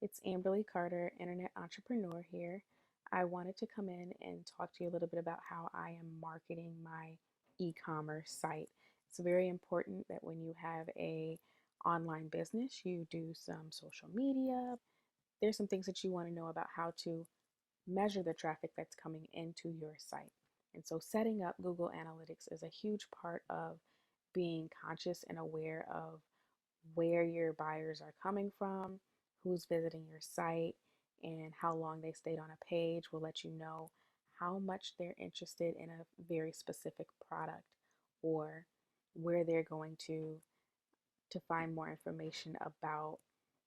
It's Amberly Carter, Internet Entrepreneur here. I wanted to come in and talk to you a little bit about how I am marketing my e-commerce site. It's very important that when you have a online business, you do some social media. There's some things that you want to know about how to measure the traffic that's coming into your site. And so setting up Google Analytics is a huge part of being conscious and aware of where your buyers are coming from, who's visiting your site, and how long they stayed on a page will let you know how much they're interested in a very specific product or where they're going to find more information about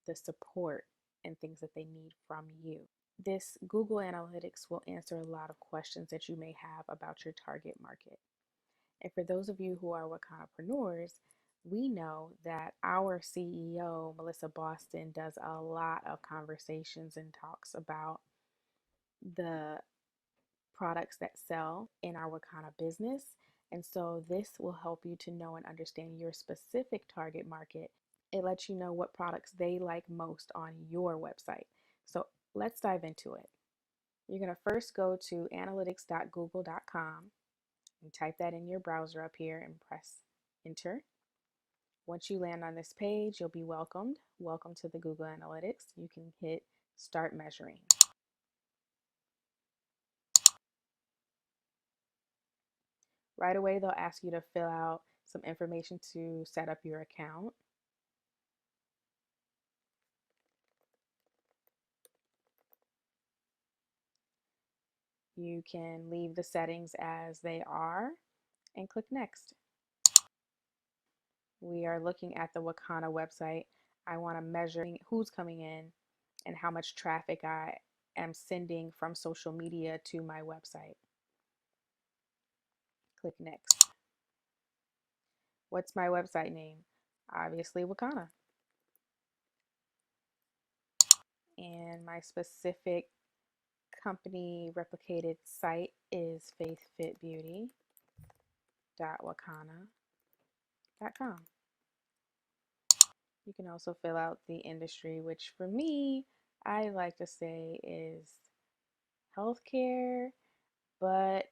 the support and things that they need from you. This Google Analytics will answer a lot of questions that you may have about your target market. And for those of you who are Wakanapreneurs, we know that our CEO, Melissa Boston, does a lot of conversations and talks about the products that sell in our Wakana business. And so this will help you to know and understand your specific target market. It lets you know what products they like most on your website. So let's dive into it. You're going to first go to analytics.google.com and type that in your browser up here and press enter. Once you land on this page, you'll be welcomed. Welcome to the Google Analytics. You can hit start measuring. Right away, they'll ask you to fill out some information to set up your account. You can leave the settings as they are and click next. We are looking at the Wakana website. I want to measure who's coming in and how much traffic I am sending from social media to my website. Click next. What's my website name? Obviously Wakana. And my specific company replicated site is faithfitbeauty.wakana.com. You can also fill out the industry, which for me, I like to say is healthcare, but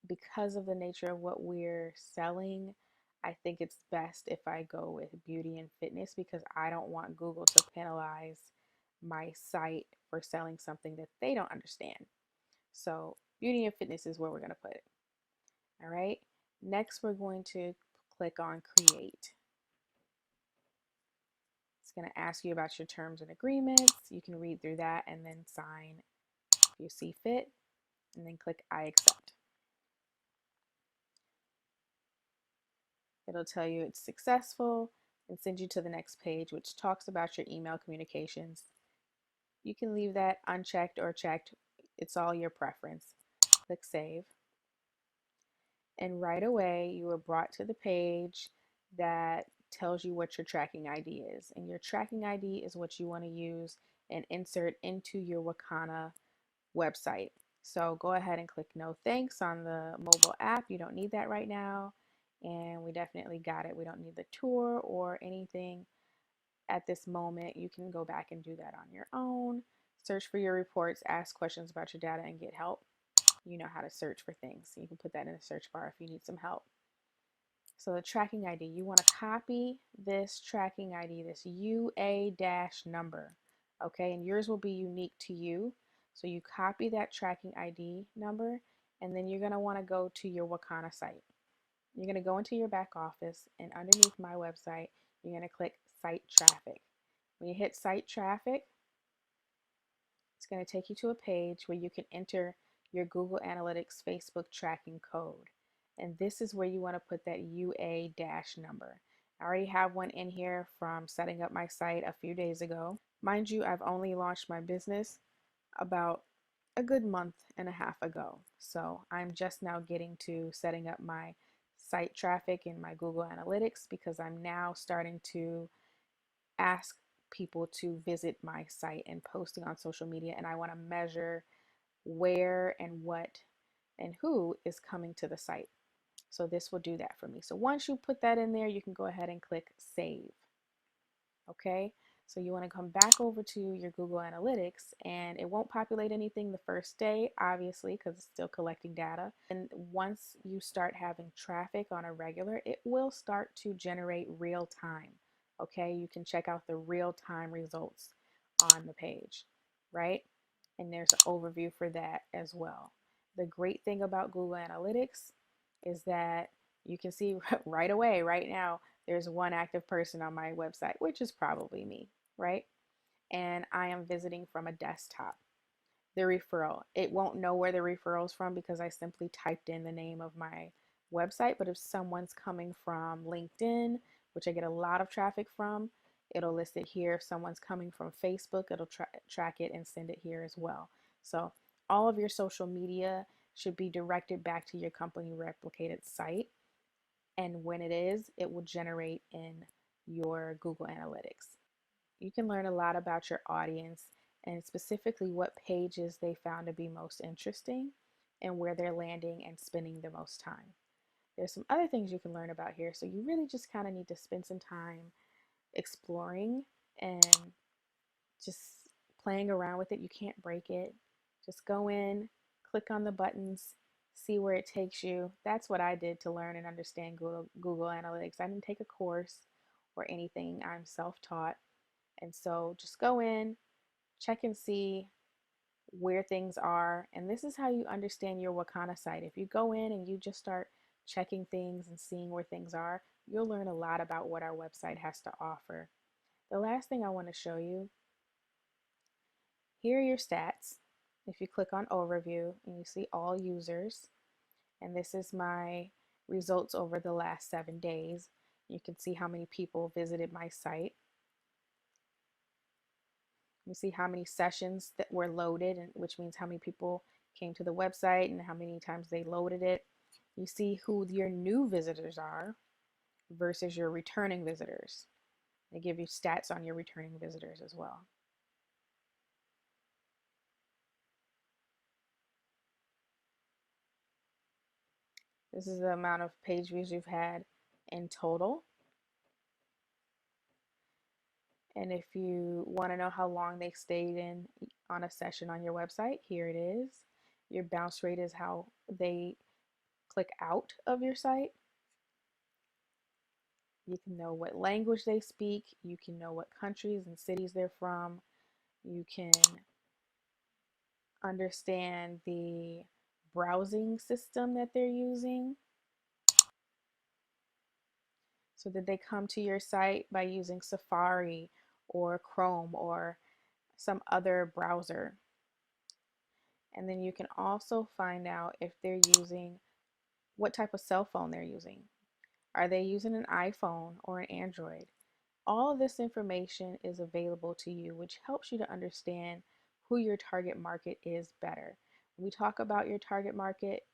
because of the nature of what we're selling, I think it's best if I go with beauty and fitness because I don't want Google to penalize my site for selling something that they don't understand. So beauty and fitness is where we're going to put it. All right. Next, we're going to click on create. It's going to ask you about your terms and agreements. You can read through that and then sign if you see fit, and then click I accept. It'll tell you it's successful and send you to the next page, which talks about your email communications. You can leave that unchecked or checked. It's all your preference. Click save. And right away, you are brought to the page that tells you what your tracking ID is. And your tracking ID is what you want to use and insert into your Wakana website. So go ahead and click no thanks on the mobile app. You don't need that right now. And we definitely got it. We don't need the tour or anything at this moment. You can go back and do that on your own. Search for your reports, ask questions about your data, and get help. You know how to search for things. You can put that in the search bar if you need some help. So the tracking ID, you want to copy this tracking ID, this UA dash number, okay? And yours will be unique to you. So you copy that tracking ID number, and then you're going to want to go to your Wakana site. You're going to go into your back office, and underneath my website, you're going to click Site Traffic. When you hit Site Traffic, it's going to take you to a page where you can enter your Google Analytics Facebook tracking code. And this is where you want to put that UA dash number. I already have one in here from setting up my site a few days ago. Mind you, I've only launched my business about a good month and a half ago. So I'm just now getting to setting up my site traffic in my Google Analytics because I'm now starting to ask people to visit my site and posting on social media, and I want to measure where and what and who is coming to the site. So this will do that for me. So once you put that in there, you can go ahead and click save. Okay, So you want to come back over to your Google Analytics, and it won't populate anything the first day, obviously, because it's still collecting data. And once you start having traffic on a regular, it will start to generate real time. Okay, you can check out the real time results on the page, right? And there's an overview for that as well. The great thing about Google Analytics is that you can see right away, right now, there's one active person on my website, which is probably me, right? And I am visiting from a desktop. The referral, it won't know where the referral is from because I simply typed in the name of my website. But if someone's coming from LinkedIn, which I get a lot of traffic from, it'll list it here. If someone's coming from Facebook, it'll track it and send it here as well. So all of your social media should be directed back to your company replicated site. And when it is, it will generate in your Google Analytics. You can learn a lot about your audience and specifically what pages they found to be most interesting and where they're landing and spending the most time. There's some other things you can learn about here, so you really just kind of need to spend some time exploring and just playing around with it. You can't break it. Just go in, click on the buttons, see where it takes you. That's what I did to learn and understand Google Analytics. I didn't take a course or anything, I'm self taught. And so just go in, check and see where things are. And this is how you understand your Wakana site. If you go in and you just start checking things and seeing where things are, you'll learn a lot about what our website has to offer. The last thing I want to show you, here are your stats. If you click on overview and you see all users, and this is my results over the last 7 days, you can see how many people visited my site. You see how many sessions that were loaded, and which means how many people came to the website and how many times they loaded it. You see who your new visitors are versus your returning visitors. They give you stats on your returning visitors as well. This is the amount of page views you've had in total. And if you want to know how long they stayed in on a session on your website, here it is. Your bounce rate is how they click out of your site. You can know what language they speak. You can know what countries and cities they're from. You can understand the browsing system that they're using. So did they come to your site by using Safari or Chrome or some other browser? And then you can also find out if they're using what type of cell phone they're using. Are they using an iPhone or an Android? All of this information is available to you, which helps you to understand who your target market is better. When we talk about your target market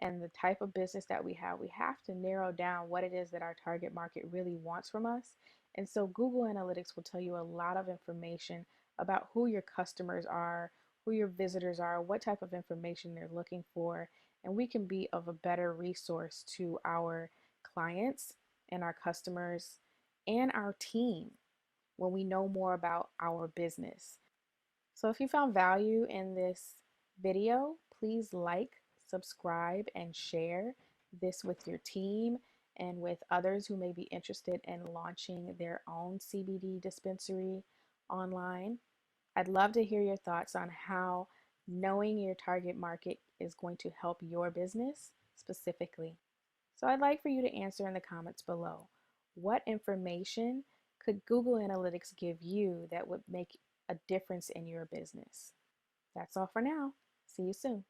and the type of business that we have to narrow down what it is that our target market really wants from us. And so Google Analytics will tell you a lot of information about who your customers are, who your visitors are, what type of information they're looking for, and we can be of a better resource to our clients and our customers and our team when we know more about our business. So if you found value in this video, please like, subscribe, and share this with your team and with others who may be interested in launching their own CBD dispensary online. I'd love to hear your thoughts on how knowing your target market is going to help your business specifically. So I'd like for you to answer in the comments below. What information could Google Analytics give you that would make a difference in your business? That's all for now. See you soon.